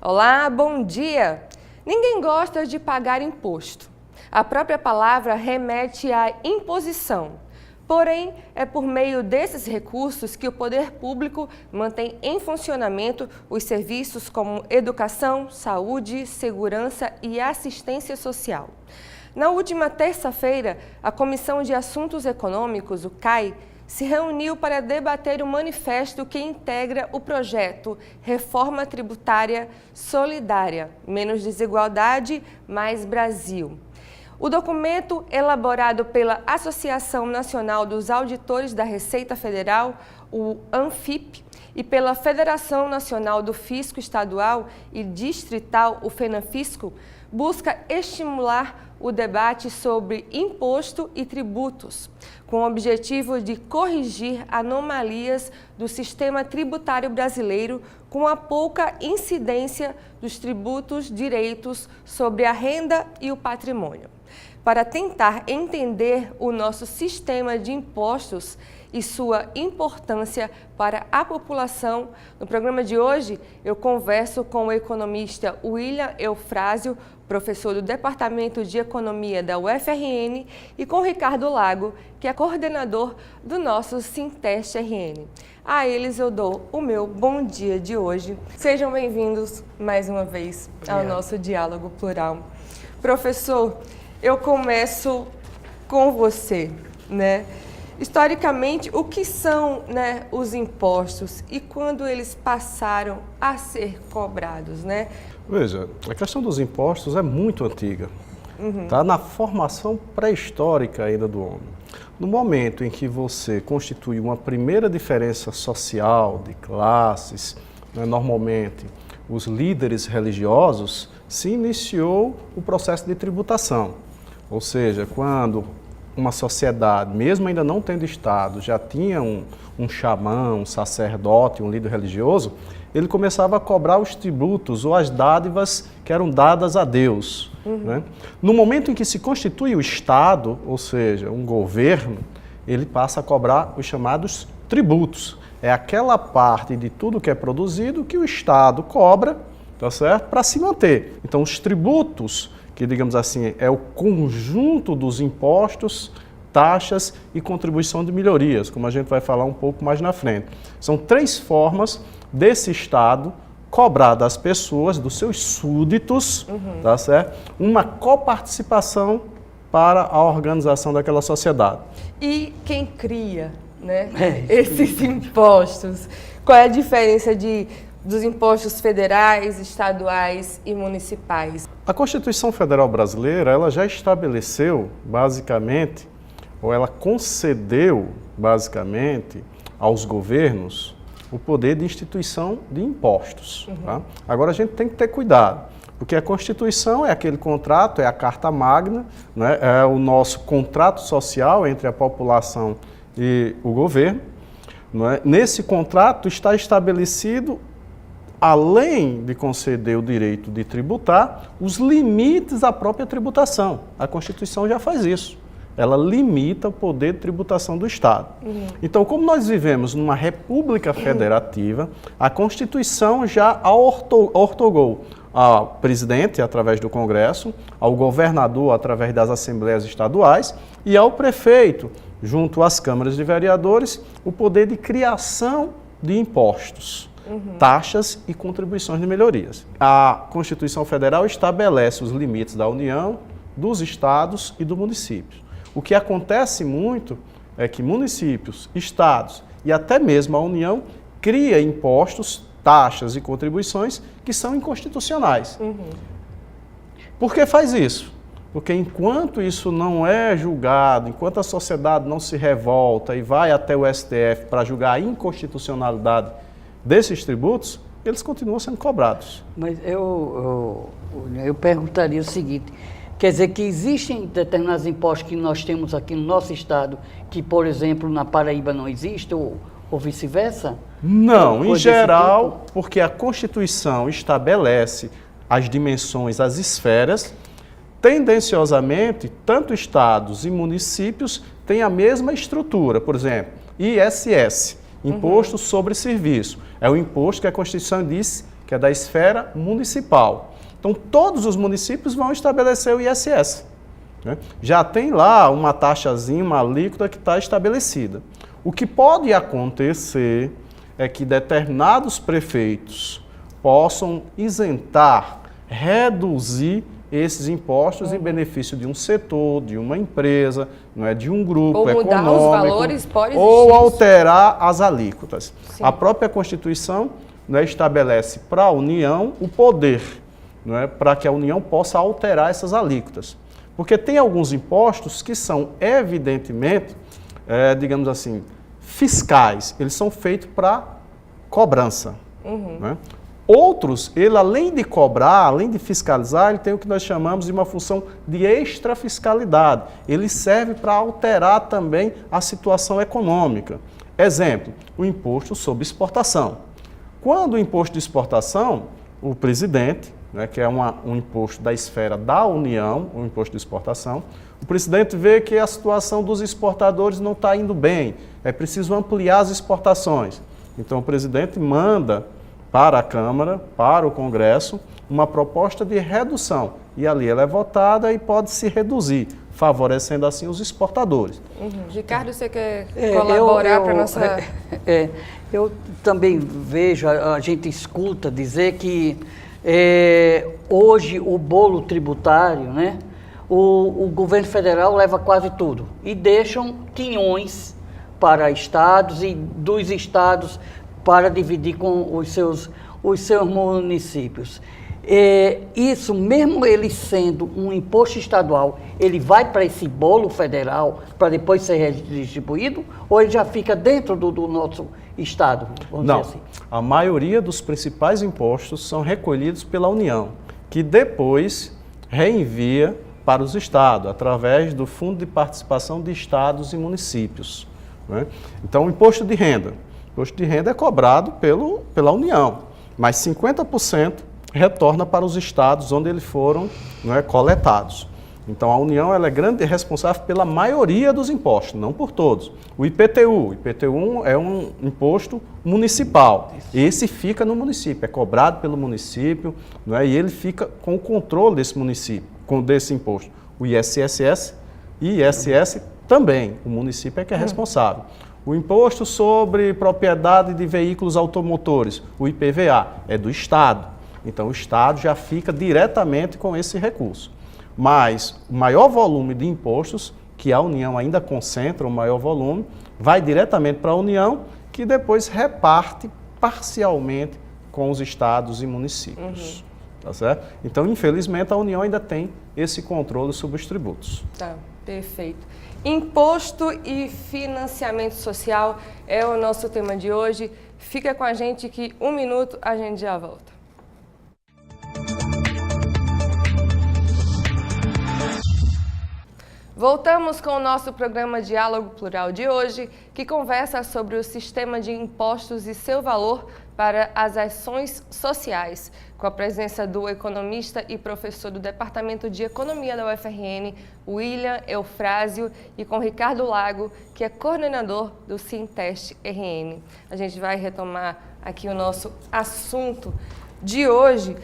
Olá, bom dia! Ninguém gosta de pagar imposto. A própria palavra remete à imposição. Porém, é por meio desses recursos que o poder público mantém em funcionamento os serviços como educação, saúde, segurança e assistência social. Na última terça-feira, a Comissão de Assuntos Econômicos, o CAE, se reuniu para debater o manifesto que integra o projeto Reforma Tributária Solidária, Menos Desigualdade, Mais Brasil. O documento, elaborado pela Associação Nacional dos Auditores da Receita Federal, o ANFIP, e pela Federação Nacional do Fisco Estadual e Distrital, o FENAFISCO, busca estimular o debate sobre imposto e tributos, com o objetivo de corrigir anomalias do sistema tributário brasileiro com a pouca incidência dos tributos direitos sobre a renda e o patrimônio. Para tentar entender o nosso sistema de impostos e sua importância para a população, no programa de hoje eu converso com o economista William Eufrásio, professor do Departamento de Economia da UFRN, e com Ricardo Lago, que é coordenador do nosso Sinteste-RN. A eles eu dou o meu bom dia de hoje. Sejam bem-vindos mais uma vez ao nosso Diálogo Plural. Professor, eu começo com você, né? Historicamente, o que são, né, os impostos e quando eles passaram a ser cobrados, né? Veja, a questão dos impostos é muito antiga. Está na formação pré-histórica ainda do homem. No momento em que você constitui uma primeira diferença social de classes, né, normalmente os líderes religiosos, se iniciou o processo de tributação. Ou seja, quando uma sociedade, mesmo ainda não tendo Estado, já tinha um xamã, um sacerdote, um líder religioso, ele começava a cobrar os tributos ou as dádivas que eram dadas a Deus. Né? No momento em que se constitui o Estado, ou seja, um governo, ele passa a cobrar os chamados tributos. É aquela parte de tudo que é produzido que o Estado cobra, tá certo? Para se manter. Então, os tributos, que, digamos assim, é o conjunto dos impostos, taxas e contribuição de melhorias, como a gente vai falar um pouco mais na frente. São três formas desse Estado cobrar das pessoas, dos seus súditos, tá certo? Uma coparticipação para a organização daquela sociedade. E quem cria, né, esses impostos? Qual é a diferença dos impostos federais, estaduais e municipais? A Constituição Federal Brasileira, ela já estabeleceu, basicamente, ou ela concedeu, basicamente, aos governos o poder de instituição de impostos. Tá? Agora, a gente tem que ter cuidado, porque a Constituição é aquele contrato, é a Carta Magna, né? É o nosso contrato social entre a população e o governo. Né? Nesse contrato está estabelecido, além de conceder o direito de tributar, os limites à própria tributação. A Constituição já faz isso. Ela limita o poder de tributação do Estado. Então, como nós vivemos numa república federativa, a Constituição já ortogou ao presidente, através do Congresso, ao governador, através das assembleias estaduais, e ao prefeito, junto às câmaras de vereadores, o poder de criação de impostos. Taxas e contribuições de melhorias. A Constituição Federal estabelece os limites da União, dos estados e do município. O que acontece muito é que municípios, estados e até mesmo a União cria impostos, taxas e contribuições que são inconstitucionais. Por que faz isso? Porque enquanto isso não é julgado, enquanto a sociedade não se revolta e vai até o STF para julgar a inconstitucionalidade desses tributos, eles continuam sendo cobrados. Mas eu perguntaria o seguinte, quer dizer que existem determinados impostos que nós temos aqui no nosso estado, que, por exemplo, na Paraíba não existe, ou vice-versa? Não, em geral, porque a Constituição estabelece as dimensões, as esferas, tendenciosamente, tanto estados e municípios têm a mesma estrutura. Por exemplo, ISS, Imposto sobre Serviço. É o imposto que a Constituição diz que é da esfera municipal. Então, todos os municípios vão estabelecer o ISS. Né? Já tem lá uma taxazinha, uma alíquota que está estabelecida. O que pode acontecer é que determinados prefeitos possam isentar, reduzir esses impostos em benefício de um setor, de uma empresa, não é, de um grupo ou mudar econômico, os valores, pode ou existir alterar as alíquotas. Sim. A própria Constituição, né, estabelece para a União o poder, não é, para que a União possa alterar essas alíquotas. Porque tem alguns impostos que são evidentemente, digamos assim, fiscais. Eles são feitos para cobrança. Né? Outros, ele além de cobrar, além de fiscalizar, ele tem o que nós chamamos de uma função de extrafiscalidade. Ele serve para alterar também a situação econômica. Exemplo, o imposto sobre exportação. Quando o imposto de exportação, o presidente, né, que é um imposto da esfera da União, o imposto de exportação, o presidente vê que a situação dos exportadores não está indo bem, é preciso ampliar as exportações. Então, o presidente manda para a Câmara, para o Congresso, uma proposta de redução. E ali ela é votada e pode se reduzir, favorecendo assim os exportadores. Ricardo, você quer colaborar para a nossa... Eu também vejo, a gente escuta dizer que hoje o bolo tributário, né, o governo federal leva quase tudo e deixam quinhões para estados e dos estados para dividir com os seus municípios. Isso, mesmo ele sendo um imposto estadual, ele vai para esse bolo federal para depois ser redistribuído, ou ele já fica dentro do nosso estado? Não, dizer assim? A maioria dos principais impostos são recolhidos pela União, que depois reenvia para os estados, através do Fundo de Participação de Estados e Municípios. Né? Então, o imposto de renda. O imposto de renda é cobrado pela União, mas 50% retorna para os estados onde eles foram, não é, coletados. Então, a União ela é grande responsável pela maioria dos impostos, não por todos. O IPTU é um imposto municipal. Esse fica no município, é cobrado pelo município, não é, e ele fica com o controle desse município, desse imposto. O ISSS e ISS também, o município é que é responsável. O imposto sobre propriedade de veículos automotores, o IPVA, é do Estado. Então, o Estado já fica diretamente com esse recurso. Mas o maior volume de impostos, que a União ainda concentra, o maior volume, vai diretamente para a União, que depois reparte parcialmente com os estados e municípios. Tá certo? Então, infelizmente, a União ainda tem esse controle sobre os tributos. Tá, perfeito. Imposto e financiamento social é o nosso tema de hoje. Fica com a gente que 1 minuto a gente já volta. Voltamos com o nosso programa Diálogo Plural de hoje, que conversa sobre o sistema de impostos e seu valor para as ações sociais, com a presença do economista e professor do Departamento de Economia da UFRN, William Eufrásio, e com Ricardo Lago, que é coordenador do Sinteste RN. A gente vai retomar aqui o nosso assunto de hoje.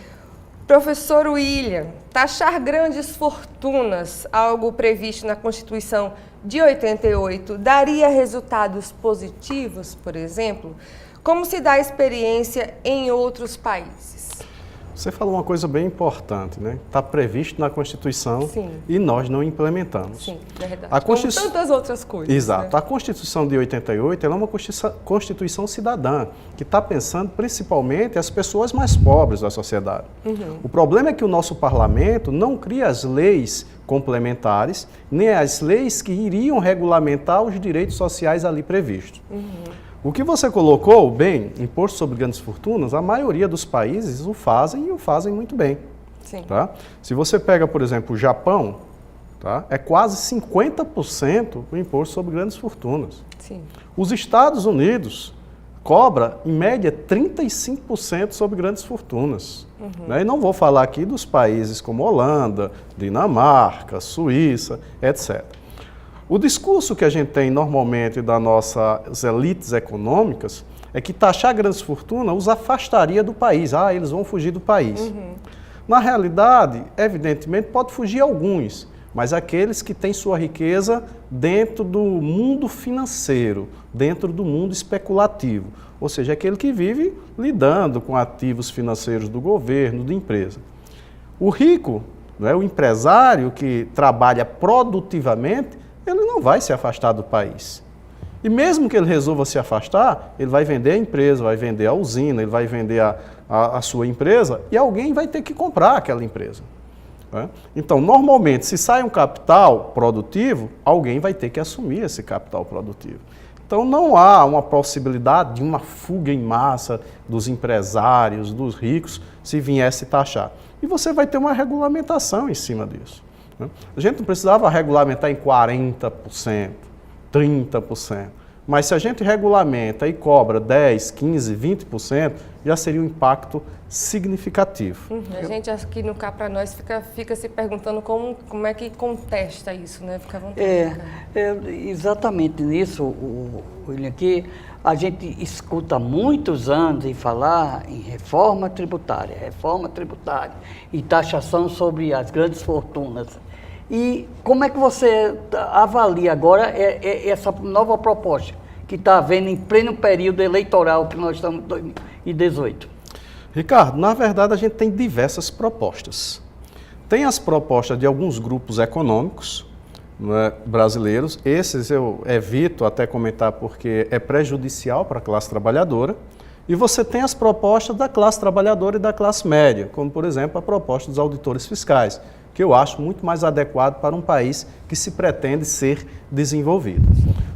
Professor William, taxar grandes fortunas, algo previsto na Constituição de 88, daria resultados positivos, por exemplo? Como se dá a experiência em outros países? Você falou uma coisa bem importante, né? Está previsto na Constituição. Sim. E nós não implementamos. Sim, é verdade. A Constitu... Como tantas outras coisas. Exato. Né? A Constituição de 88 ela é uma Constituição cidadã, que está pensando principalmente as pessoas mais pobres da sociedade. O problema é que o nosso parlamento não cria as leis complementares, nem as leis que iriam regulamentar os direitos sociais ali previstos. O que você colocou, bem, imposto sobre grandes fortunas, a maioria dos países o fazem e o fazem muito bem. Sim. Tá? Se você pega, por exemplo, o Japão, tá? É quase 50% o imposto sobre grandes fortunas. Sim. Os Estados Unidos cobra, em média, 35% sobre grandes fortunas. Né? E não vou falar aqui dos países como Holanda, Dinamarca, Suíça, etc. O discurso que a gente tem normalmente das nossas elites econômicas é que taxar grandes fortunas os afastaria do país. Ah, eles vão fugir do país. Na realidade, evidentemente, pode fugir alguns, mas aqueles que têm sua riqueza dentro do mundo financeiro, dentro do mundo especulativo, ou seja, aquele que vive lidando com ativos financeiros do governo, da empresa. O rico, não é, o empresário que trabalha produtivamente, ele não vai se afastar do país. E mesmo que ele resolva se afastar, ele vai vender a empresa, vai vender a usina, ele vai vender a sua empresa e alguém vai ter que comprar aquela empresa. Né? Então, normalmente, se sai um capital produtivo, alguém vai ter que assumir esse capital produtivo. Então, não há uma possibilidade de uma fuga em massa dos empresários, dos ricos, se viesse taxar. E você vai ter uma regulamentação em cima disso. Né? A gente não precisava regulamentar em 40%, 30%. Mas se a gente regulamenta e cobra 10%, 15%, 20%, já seria um impacto significativo. A gente aqui no Cá Pra Nós fica se perguntando como é que contesta isso, né? Fica à vontade. Exatamente nisso, William, que a gente escuta há muitos anos em falar em reforma tributária e taxação sobre as grandes fortunas. E como é que você avalia agora essa nova proposta que está havendo em pleno período eleitoral que nós estamos em 2018? Ricardo, na verdade a gente tem diversas propostas. Tem as propostas de alguns grupos econômicos, né, brasileiros, esses eu evito até comentar porque é prejudicial para a classe trabalhadora, e você tem as propostas da classe trabalhadora e da classe média, como por exemplo a proposta dos auditores fiscais, que eu acho muito mais adequado para um país que se pretende ser desenvolvido.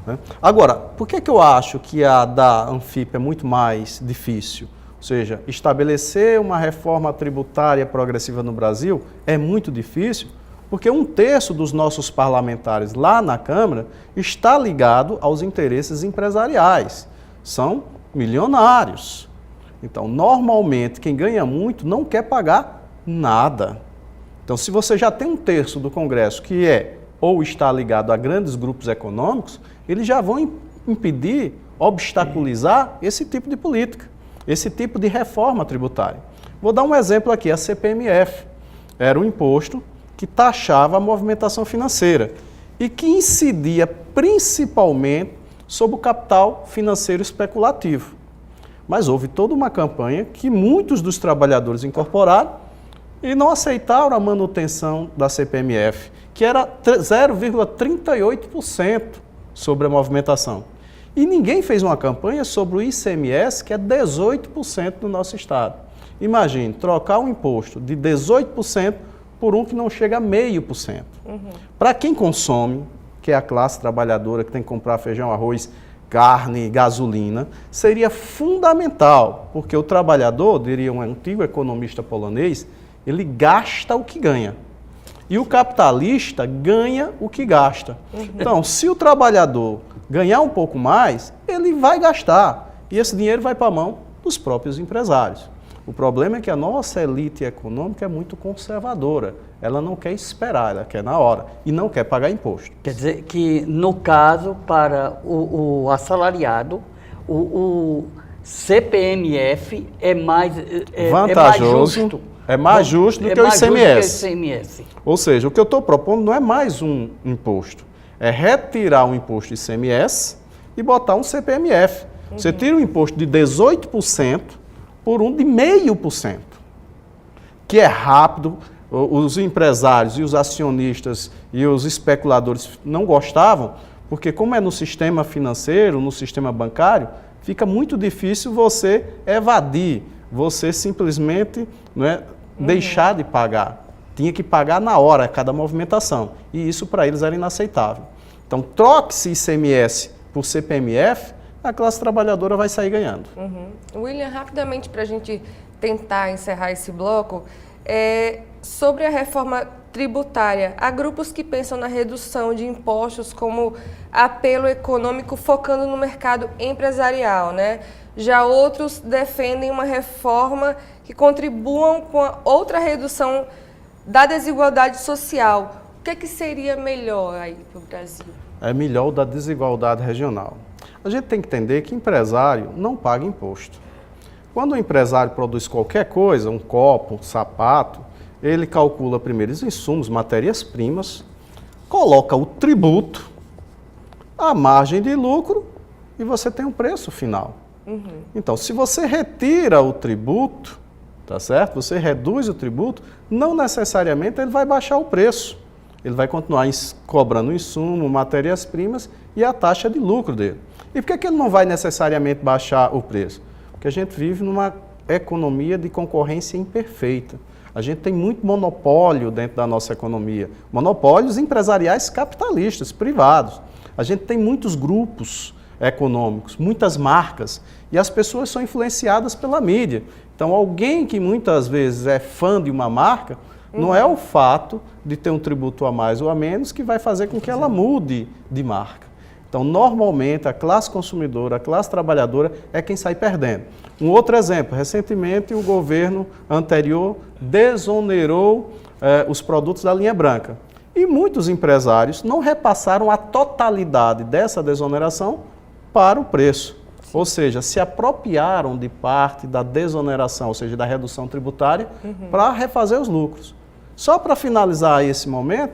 Né? Agora, por que eu acho que a da Anfip é muito mais difícil? Ou seja, estabelecer uma reforma tributária progressiva no Brasil é muito difícil, porque 1/3 dos nossos parlamentares lá na Câmara está ligado aos interesses empresariais. São milionários. Então, normalmente, quem ganha muito não quer pagar nada. Então, se você já tem 1/3 do Congresso que é ou está ligado a grandes grupos econômicos, eles já vão impedir, obstaculizar esse tipo de política, esse tipo de reforma tributária. Vou dar um exemplo aqui, a CPMF. Era um imposto que taxava a movimentação financeira e que incidia principalmente sobre o capital financeiro especulativo. Mas houve toda uma campanha que muitos dos trabalhadores incorporaram e não aceitaram a manutenção da CPMF, que era 0,38% sobre a movimentação. E ninguém fez uma campanha sobre o ICMS, que é 18% no nosso estado. Imagine, trocar um imposto de 18% por um que não chega a 0,5%. Para quem consome, que é a classe trabalhadora que tem que comprar feijão, arroz, carne, gasolina, seria fundamental, porque o trabalhador, diria um antigo economista polonês, ele gasta o que ganha. E o capitalista ganha o que gasta. Então, se o trabalhador ganhar um pouco mais, ele vai gastar. E esse dinheiro vai para a mão dos próprios empresários. O problema é que a nossa elite econômica é muito conservadora. Ela não quer esperar, ela quer na hora. E não quer pagar imposto. Quer dizer que, no caso, para o assalariado, o CPMF é mais vantajoso. É mais justo do que o ICMS. Ou seja, o que eu estou propondo não é mais um imposto. É retirar um imposto ICMS e botar um CPMF. Você tira um imposto de 18% por um de 0,5%. Que é rápido, os empresários e os acionistas e os especuladores não gostavam, porque como é no sistema financeiro, no sistema bancário, fica muito difícil você evadir, você simplesmente deixar de pagar. Tinha que pagar na hora cada movimentação. E isso para eles era inaceitável. Então, troque-se ICMS por CPMF, a classe trabalhadora vai sair ganhando. William, rapidamente para a gente tentar encerrar esse bloco, sobre a reforma tributária, há grupos que pensam na redução de impostos como apelo econômico focando no mercado empresarial, né? Já outros defendem uma reforma que contribuam com a outra redução da desigualdade social. O que seria melhor aí para o Brasil? É melhor o da desigualdade regional. A gente tem que entender que empresário não paga imposto. Quando o empresário produz qualquer coisa, um copo, um sapato, ele calcula primeiro os insumos, matérias-primas, coloca o tributo, a margem de lucro e você tem um preço final. Então, se você retira o tributo, tá certo? Você reduz o tributo, não necessariamente ele vai baixar o preço. Ele vai continuar cobrando o insumo, matérias-primas e a taxa de lucro dele. E por que ele não vai necessariamente baixar o preço? Porque a gente vive numa economia de concorrência imperfeita. A gente tem muito monopólio dentro da nossa economia. Monopólios empresariais capitalistas, privados. A gente tem muitos grupos econômicos, muitas marcas, e as pessoas são influenciadas pela mídia. Então, alguém que muitas vezes é fã de uma marca, não é o fato de ter um tributo a mais ou a menos que vai fazer com que ela mude de marca. Então, normalmente, a classe consumidora, a classe trabalhadora é quem sai perdendo. Um outro exemplo, recentemente o governo anterior desonerou os produtos da linha branca. E muitos empresários não repassaram a totalidade dessa desoneração para o preço. Ou seja, se apropriaram de parte da desoneração, ou seja, da redução tributária, para refazer os lucros. Só para finalizar esse momento,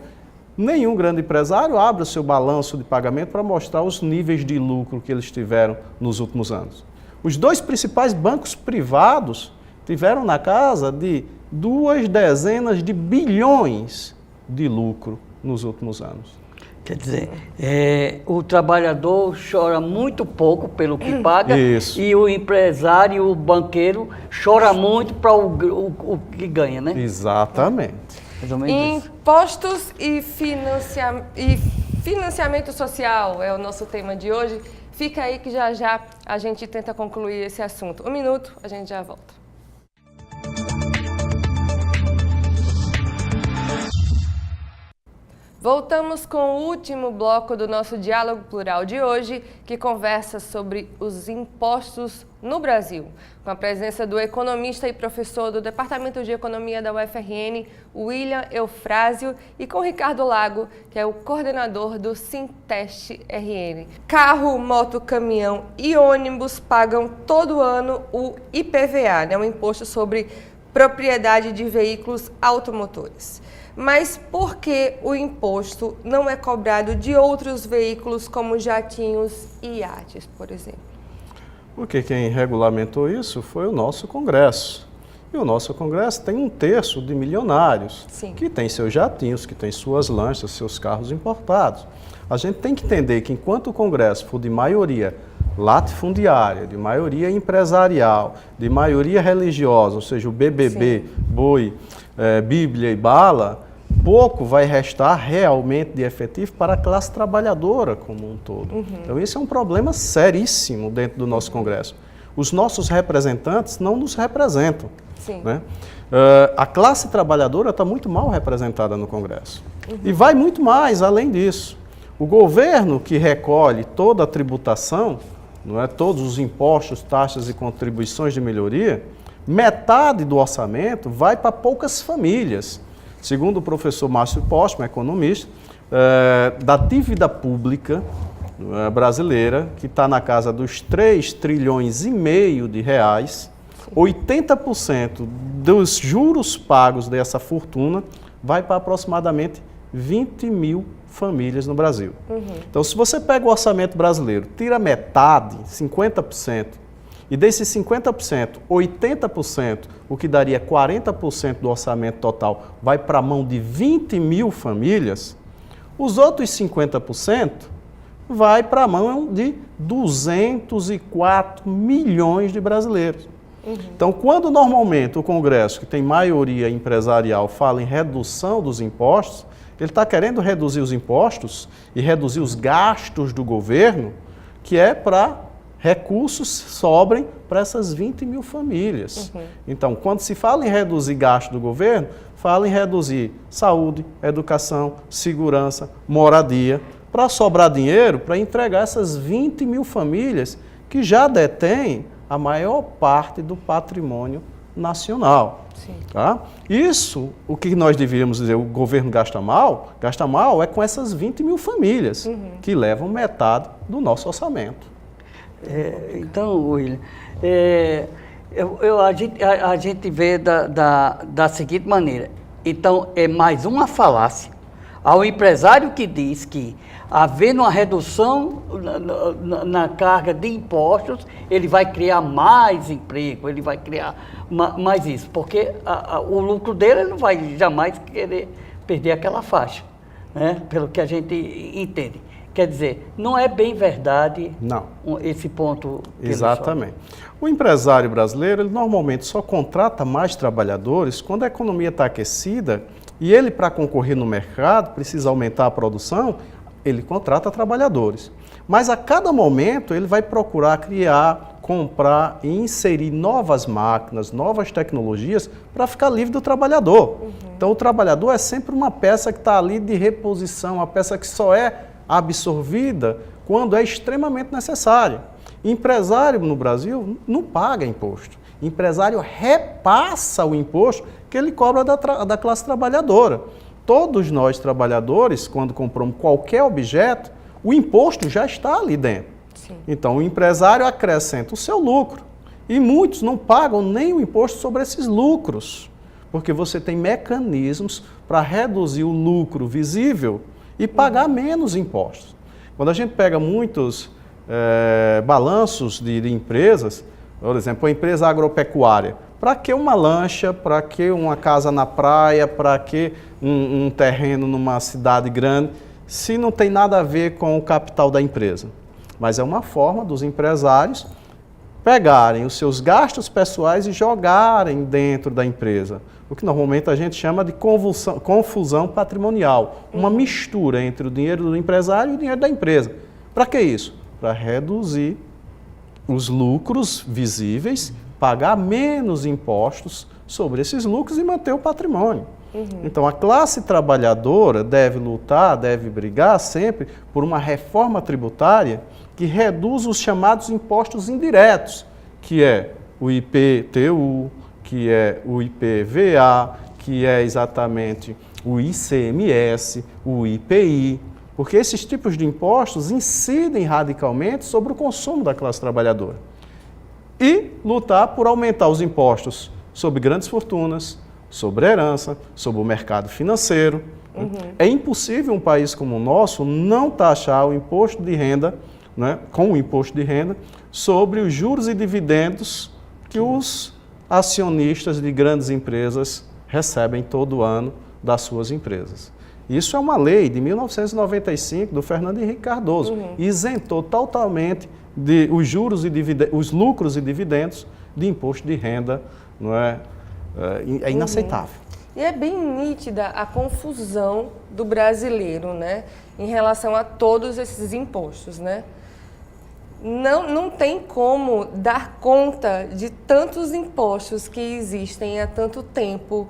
nenhum grande empresário abre o seu balanço de pagamento para mostrar os níveis de lucro que eles tiveram nos últimos anos. Os dois principais bancos privados tiveram na casa de 2 dezenas de bilhões de lucro nos últimos anos. Quer dizer, o trabalhador chora muito pouco pelo que paga. Isso. E o empresário, o banqueiro, chora muito para o que ganha, né? Exatamente. Mais ou menos isso. Impostos e financiamento social é o nosso tema de hoje. Fica aí que já já a gente tenta concluir esse assunto. 1 minuto, a gente já volta. Voltamos com o último bloco do nosso Diálogo Plural de hoje, que conversa sobre os impostos no Brasil, com a presença do economista e professor do Departamento de Economia da UFRN, William Eufrásio, e com Ricardo Lago, que é o coordenador do Sinteste RN. Carro, moto, caminhão e ônibus pagam todo ano o IPVA, né, o Imposto sobre Propriedade de Veículos Automotores. Mas por que o imposto não é cobrado de outros veículos como jatinhos e iates, por exemplo? Porque quem regulamentou isso foi o nosso Congresso. E o nosso Congresso tem 1/3 de milionários, Sim. que tem seus jatinhos, que tem suas lanchas, seus carros importados. A gente tem que entender que enquanto o Congresso for de maioria latifundiária, de maioria empresarial, de maioria religiosa, ou seja, o BBB, Sim. boi, Bíblia e bala, pouco vai restar realmente de efetivo para a classe trabalhadora como um todo. Então, isso é um problema seríssimo dentro do nosso Congresso. Os nossos representantes não nos representam. Sim. Né? A classe trabalhadora está muito mal representada no Congresso. E vai muito mais além disso. O governo que recolhe toda a tributação, não é, todos os impostos, taxas e contribuições de melhoria, metade do orçamento vai para poucas famílias. Segundo o professor Márcio Postman, economista, da dívida pública brasileira, que está na casa dos 3,5 trilhões de reais, 80% dos juros pagos dessa fortuna vai para aproximadamente 20 mil famílias no Brasil. Então, se você pega o orçamento brasileiro, tira metade, 50%, e desses 50%, 80%, o que daria 40% do orçamento total, vai para a mão de 20 mil famílias, os outros 50% vai para a mão de 204 milhões de brasileiros. Então, quando normalmente o Congresso, que tem maioria empresarial, fala em redução dos impostos, ele está querendo reduzir os impostos e reduzir os gastos do governo, que é para recursos sobrem para essas 20 mil famílias. Então, quando se fala em reduzir gasto do governo, fala em reduzir saúde, educação, segurança, moradia, para sobrar dinheiro para entregar essas 20 mil famílias que já detêm a maior parte do patrimônio nacional. Sim. Tá? Isso, o que nós deveríamos dizer, o governo gasta mal é com essas 20 mil famílias, que levam metade do nosso orçamento. Então, William, a gente vê da seguinte maneira. Então, é mais uma falácia ao empresário que diz que, havendo uma redução na carga de impostos, ele vai criar mais emprego, ele vai criar mais isso, porque o lucro dele não vai jamais querer perder aquela faixa, né? Pelo que a gente entende. Quer dizer, não é bem verdade esse ponto que Exatamente. O empresário brasileiro, ele normalmente só contrata mais trabalhadores quando a economia está aquecida e ele, para concorrer no mercado, precisa aumentar a produção, ele contrata trabalhadores. Mas a cada momento ele vai procurar criar, comprar e inserir novas máquinas, novas tecnologias para ficar livre do trabalhador. Então o trabalhador é sempre uma peça que está ali de reposição, uma peça que só é absorvida quando é extremamente necessária. Empresário no Brasil não paga imposto. Empresário repassa o imposto que ele cobra da classe trabalhadora. Todos nós trabalhadores, quando compramos qualquer objeto, o imposto já está ali dentro. Sim. Então o empresário acrescenta o seu lucro. E muitos não pagam nem o imposto sobre esses lucros, porque você tem mecanismos para reduzir o lucro visível e pagar menos impostos. Quando a gente pega muitos balanços de empresas, por exemplo, a empresa agropecuária, para que uma lancha, para que uma casa na praia, para que um terreno numa cidade grande, se não tem nada a ver com o capital da empresa? Mas é uma forma dos empresários pegarem os seus gastos pessoais e jogarem dentro da empresa. O que normalmente a gente chama de confusão patrimonial, uma mistura entre o dinheiro do empresário e o dinheiro da empresa. Para que isso? Para reduzir os lucros visíveis, pagar menos impostos sobre esses lucros e manter o patrimônio. Então a classe trabalhadora deve lutar, deve brigar sempre por uma reforma tributária que reduz os chamados impostos indiretos, que é o IPTU, que é o IPVA, que é exatamente o ICMS, o IPI, porque esses tipos de impostos incidem radicalmente sobre o consumo da classe trabalhadora. E lutar por aumentar os impostos sobre grandes fortunas, sobre a herança, sobre o mercado financeiro. É impossível um país como o nosso não taxar o imposto de renda, né, com o imposto de renda, sobre os juros e dividendos que os acionistas de grandes empresas recebem todo ano das suas empresas. Isso é uma lei de 1995 do Fernando Henrique Cardoso, isentou totalmente os juros e os lucros e dividendos de imposto de renda, não é? É inaceitável. E é bem nítida a confusão do brasileiro, né, em relação a todos esses impostos, né? Não tem como dar conta de tantos impostos que existem há tanto tempo.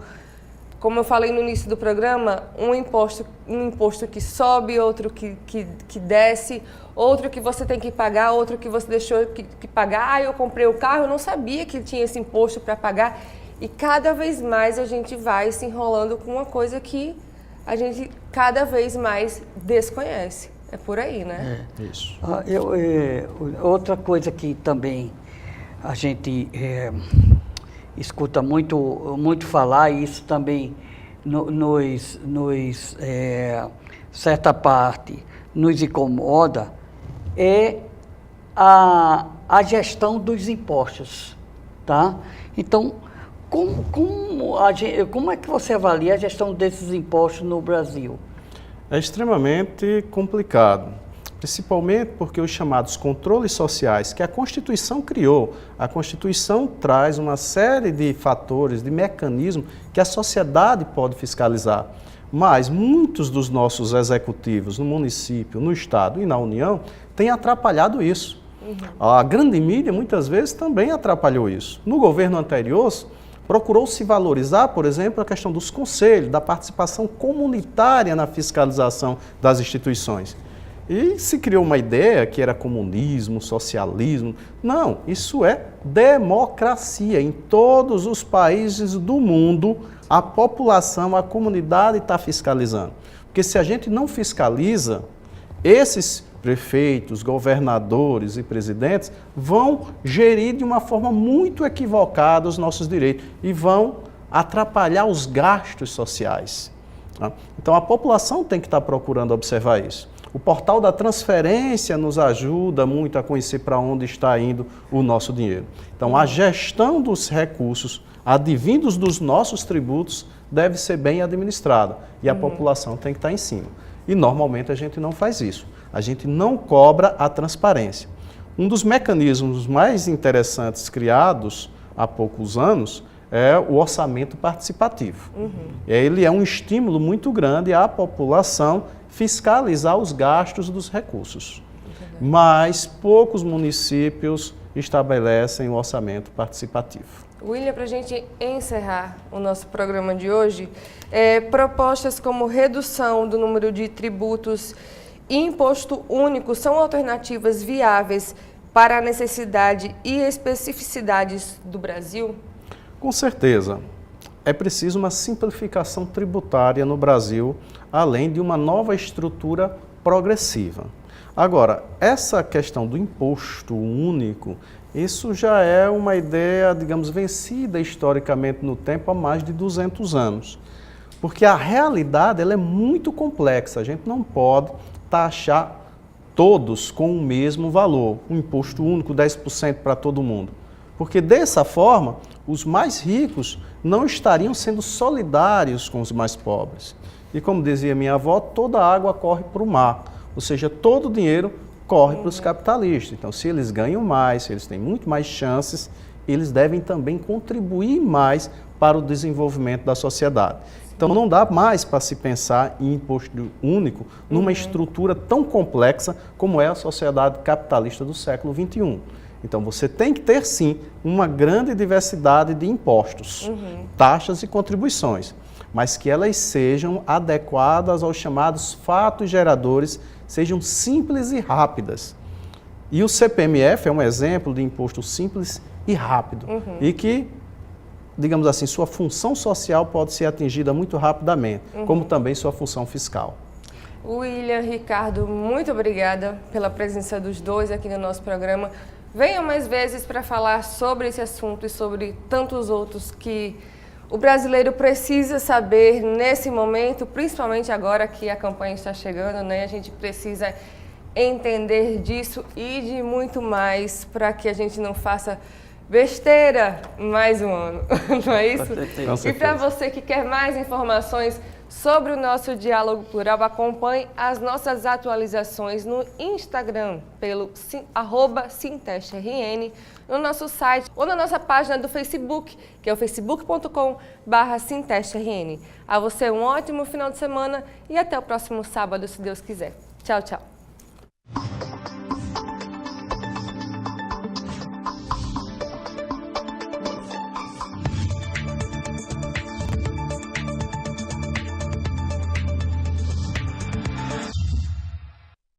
Como eu falei no início do programa, um imposto que sobe, outro que desce, outro que você tem que pagar, outro que você deixou que pagar. Ah, eu comprei o carro, eu não sabia que tinha esse imposto para pagar. E cada vez mais a gente vai se enrolando com uma coisa que a gente cada vez mais desconhece. É por aí, né? Isso. Outra coisa que também a gente escuta muito falar, e isso também certa parte nos incomoda, é a gestão dos impostos, tá? Então, como é que você avalia a gestão desses impostos no Brasil? É extremamente complicado, principalmente porque os chamados controles sociais que a Constituição criou, a Constituição traz uma série de fatores, de mecanismos que a sociedade pode fiscalizar. Mas muitos dos nossos executivos no município, no Estado e na União têm atrapalhado isso. A grande mídia muitas vezes também atrapalhou isso. No governo anterior, procurou se valorizar, por exemplo, a questão dos conselhos, da participação comunitária na fiscalização das instituições. E se criou uma ideia que era comunismo, socialismo. Não, isso é democracia. Em todos os países do mundo, a população, a comunidade está fiscalizando. Porque se a gente não fiscaliza, esses prefeitos, governadores e presidentes vão gerir de uma forma muito equivocada os nossos direitos e vão atrapalhar os gastos sociais. Tá? Então a população tem que estar procurando observar isso. O portal da transferência nos ajuda muito a conhecer para onde está indo o nosso dinheiro. Então a gestão dos recursos advindos dos nossos tributos deve ser bem administrada e a população tem que estar em cima. E normalmente a gente não faz isso. A gente não cobra a transparência. Um dos mecanismos mais interessantes criados há poucos anos é o orçamento participativo. Ele é um estímulo muito grande à população fiscalizar os gastos dos recursos. Mas poucos municípios estabelecem o orçamento participativo. William, para a gente encerrar o nosso programa de hoje, propostas como redução do número de tributos e imposto único são alternativas viáveis para a necessidade e especificidades do Brasil? Com certeza. É preciso uma simplificação tributária no Brasil, além de uma nova estrutura progressiva. Agora, essa questão do imposto único, isso já é uma ideia, digamos, vencida historicamente no tempo há mais de 200 anos. Porque a realidade ela é muito complexa, a gente não pode taxar todos com o mesmo valor, um imposto único, 10% para todo mundo. Porque dessa forma, os mais ricos não estariam sendo solidários com os mais pobres. E como dizia minha avó, toda água corre para o mar, ou seja, todo o dinheiro corre para os capitalistas. Então, se eles ganham mais, se eles têm muito mais chances, eles devem também contribuir mais para o desenvolvimento da sociedade. Então, não dá mais para se pensar em imposto único numa estrutura tão complexa como é a sociedade capitalista do século XXI. Então, você tem que ter, sim, uma grande diversidade de impostos, taxas e contribuições, mas que elas sejam adequadas aos chamados fatos geradores, sejam simples e rápidas. E o CPMF é um exemplo de imposto simples e rápido, e que, digamos assim, sua função social pode ser atingida muito rapidamente, como também sua função fiscal. William, Ricardo, muito obrigada pela presença dos dois aqui no nosso programa. Venham mais vezes para falar sobre esse assunto e sobre tantos outros que o brasileiro precisa saber nesse momento, principalmente agora que a campanha está chegando, né? A gente precisa entender disso e de muito mais para que a gente não faça besteira mais um ano, não é isso? E para você que quer mais informações sobre o nosso Diálogo Plural, acompanhe as nossas atualizações no Instagram, pelo @SintestRN, no nosso site ou na nossa página do Facebook, que é o facebook.com/SintestRN. A você um ótimo final de semana e até o próximo sábado, se Deus quiser. Tchau, tchau.